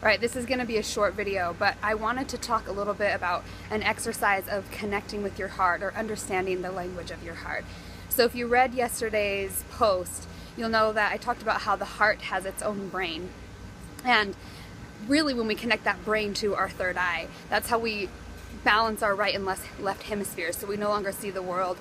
Alright, this is going to be a short video, but I wanted to talk a little bit about an exercise of connecting with your heart or understanding the language of your heart. So if you read yesterday's post, you'll know that I talked about how the heart has its own brain. And really when we connect that brain to our third eye, that's how we balance our right and left hemispheres. So we no longer see the world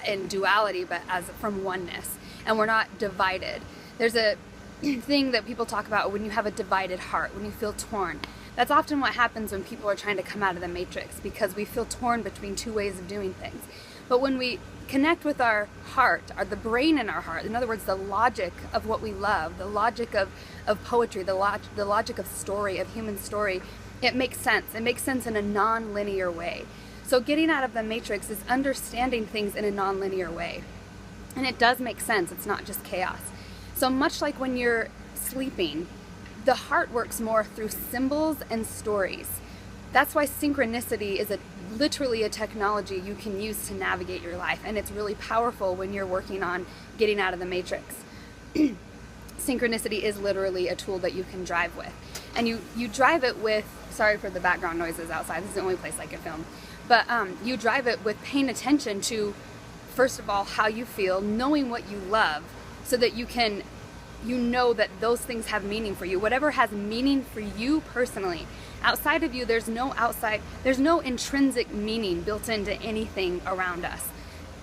in duality, but as from oneness. And we're not divided. There's a thing that people talk about when you have a divided heart, when you feel torn. That's often what happens when people are trying to come out of the matrix, because we feel torn between two ways of doing things. But when we connect with our heart, or the brain in our heart, in other words, the logic of what we love, the logic of poetry, the logic of story, of human story, it makes sense. It makes sense in a non-linear way. So getting out of the matrix is understanding things in a non-linear way. And it does make sense. It's not just chaos. So much like when you're sleeping, the heart works more through symbols and stories. That's why synchronicity is literally a technology you can use to navigate your life, and it's really powerful when you're working on getting out of the matrix. Synchronicity is literally a tool that you can drive with. And you drive it with, sorry for the background noises outside, this is the only place I can film, but you drive it with paying attention to, first of all, how you feel, knowing what you love, so that you know that those things have meaning for you. Whatever has meaning for you personally. Outside of you, there's no intrinsic meaning built into anything around us.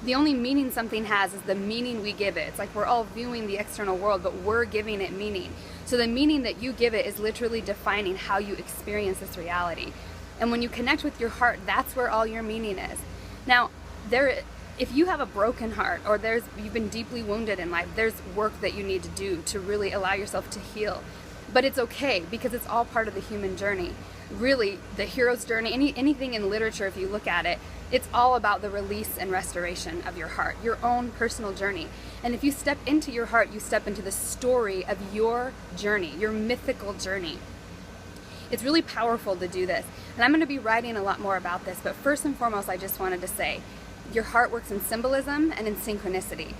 The only meaning something has is the meaning we give it. It's like we're all viewing the external world, but we're giving it meaning. So the meaning that you give it is literally defining how you experience this reality. And when you connect with your heart, that's where all your meaning is. Now, if you have a broken heart, or you've been deeply wounded in life, there's work that you need to do to really allow yourself to heal. But it's okay, because it's all part of the human journey. Really, the hero's journey, anything in literature, if you look at it, it's all about the release and restoration of your heart, your own personal journey. And if you step into your heart, you step into the story of your journey, your mythical journey. It's really powerful to do this. And I'm going to be writing a lot more about this, but first and foremost, I just wanted to say, your heart works in symbolism and in synchronicity.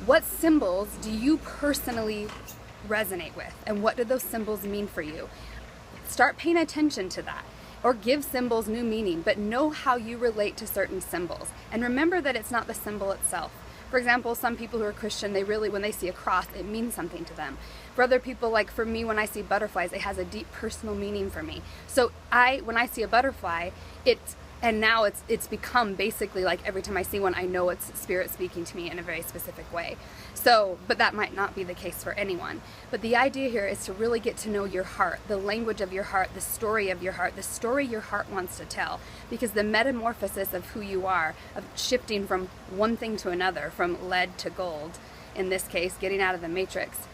What symbols do you personally resonate with, and what do those symbols mean for you? Start paying attention to that, or give symbols new meaning, but know how you relate to certain symbols. And remember that it's not the symbol itself. For example, some people who are Christian, when they see a cross, it means something to them. For other people, like for me, when I see butterflies, it has a deep personal meaning for me. So when I see a butterfly, and now it's become basically like every time I see one, I know it's spirit speaking to me in a very specific way. So, but that might not be the case for anyone. But the idea here is to really get to know your heart, the language of your heart, the story of your heart, the story your heart wants to tell. Because the metamorphosis of who you are, of shifting from one thing to another, from lead to gold, in this case, getting out of the matrix,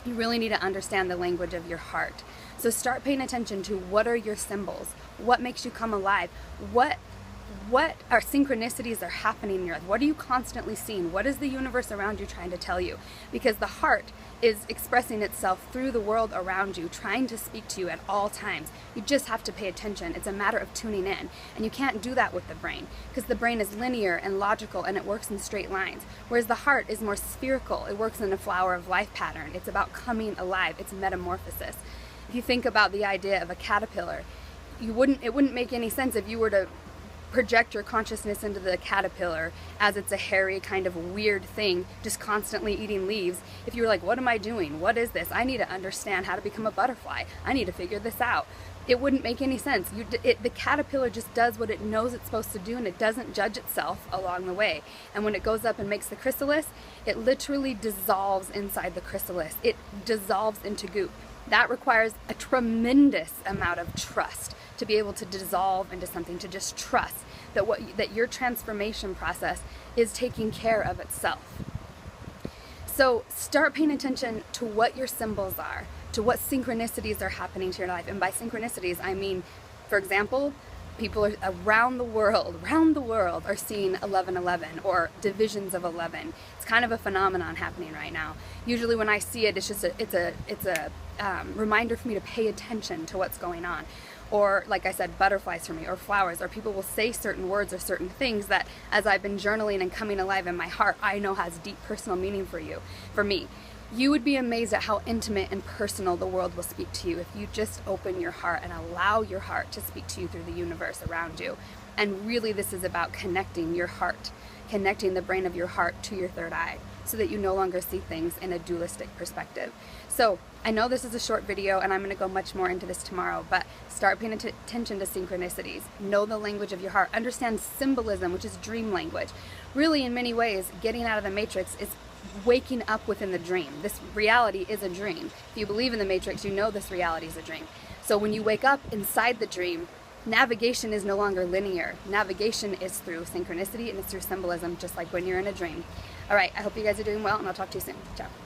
you really need to understand the language of your heart. So start paying attention to what are your symbols, what makes you come alive, what are synchronicities are happening in your life, what are you constantly seeing, what is the universe around you trying to tell you? Because the heart is expressing itself through the world around you, trying to speak to you at all times. You just have to pay attention. It's a matter of tuning in, and you can't do that with the brain, because the brain is linear and logical and it works in straight lines, whereas the heart is more spherical. It works in a flower of life pattern. It's about coming alive. It's metamorphosis. If you think about the idea of a caterpillar, it wouldn't make any sense if you were to project your consciousness into the caterpillar as it's a hairy kind of weird thing just constantly eating leaves. If you were like, what am I doing? What is this? I need to understand how to become a butterfly. I need to figure this out. It wouldn't make any sense. The caterpillar just does what it knows it's supposed to do, and it doesn't judge itself along the way. And when it goes up and makes the chrysalis, it literally dissolves inside the chrysalis. It dissolves into goop. That requires a tremendous amount of trust to be able to dissolve into something, to just trust that your transformation process is taking care of itself. So start paying attention to what your symbols are, to what synchronicities are happening to your life. And by synchronicities, I mean, for example, people around the world are seeing 1111 or divisions of 11. It's kind of a phenomenon happening right now. Usually when I see it, it's a reminder for me to pay attention to what's going on. Or like I said, butterflies for me, or flowers, or people will say certain words or certain things that as I've been journaling and coming alive in my heart, I know has deep personal meaning for me. You would be amazed at how intimate and personal the world will speak to you if you just open your heart and allow your heart to speak to you through the universe around you. And really, this is about connecting your heart, connecting the brain of your heart to your third eye, so that you no longer see things in a dualistic perspective. So I know this is a short video and I'm going to go much more into this tomorrow, but start paying attention to synchronicities. Know the language of your heart. Understand symbolism, which is dream language. Really, in many ways, getting out of the matrix is waking up within the dream. This reality is a dream. If you believe in the matrix, you know this reality is a dream. So when you wake up inside the dream, navigation is no longer linear. Navigation is through synchronicity and it's through symbolism, just like when you're in a dream. All right, I hope you guys are doing well, and I'll talk to you soon. Ciao.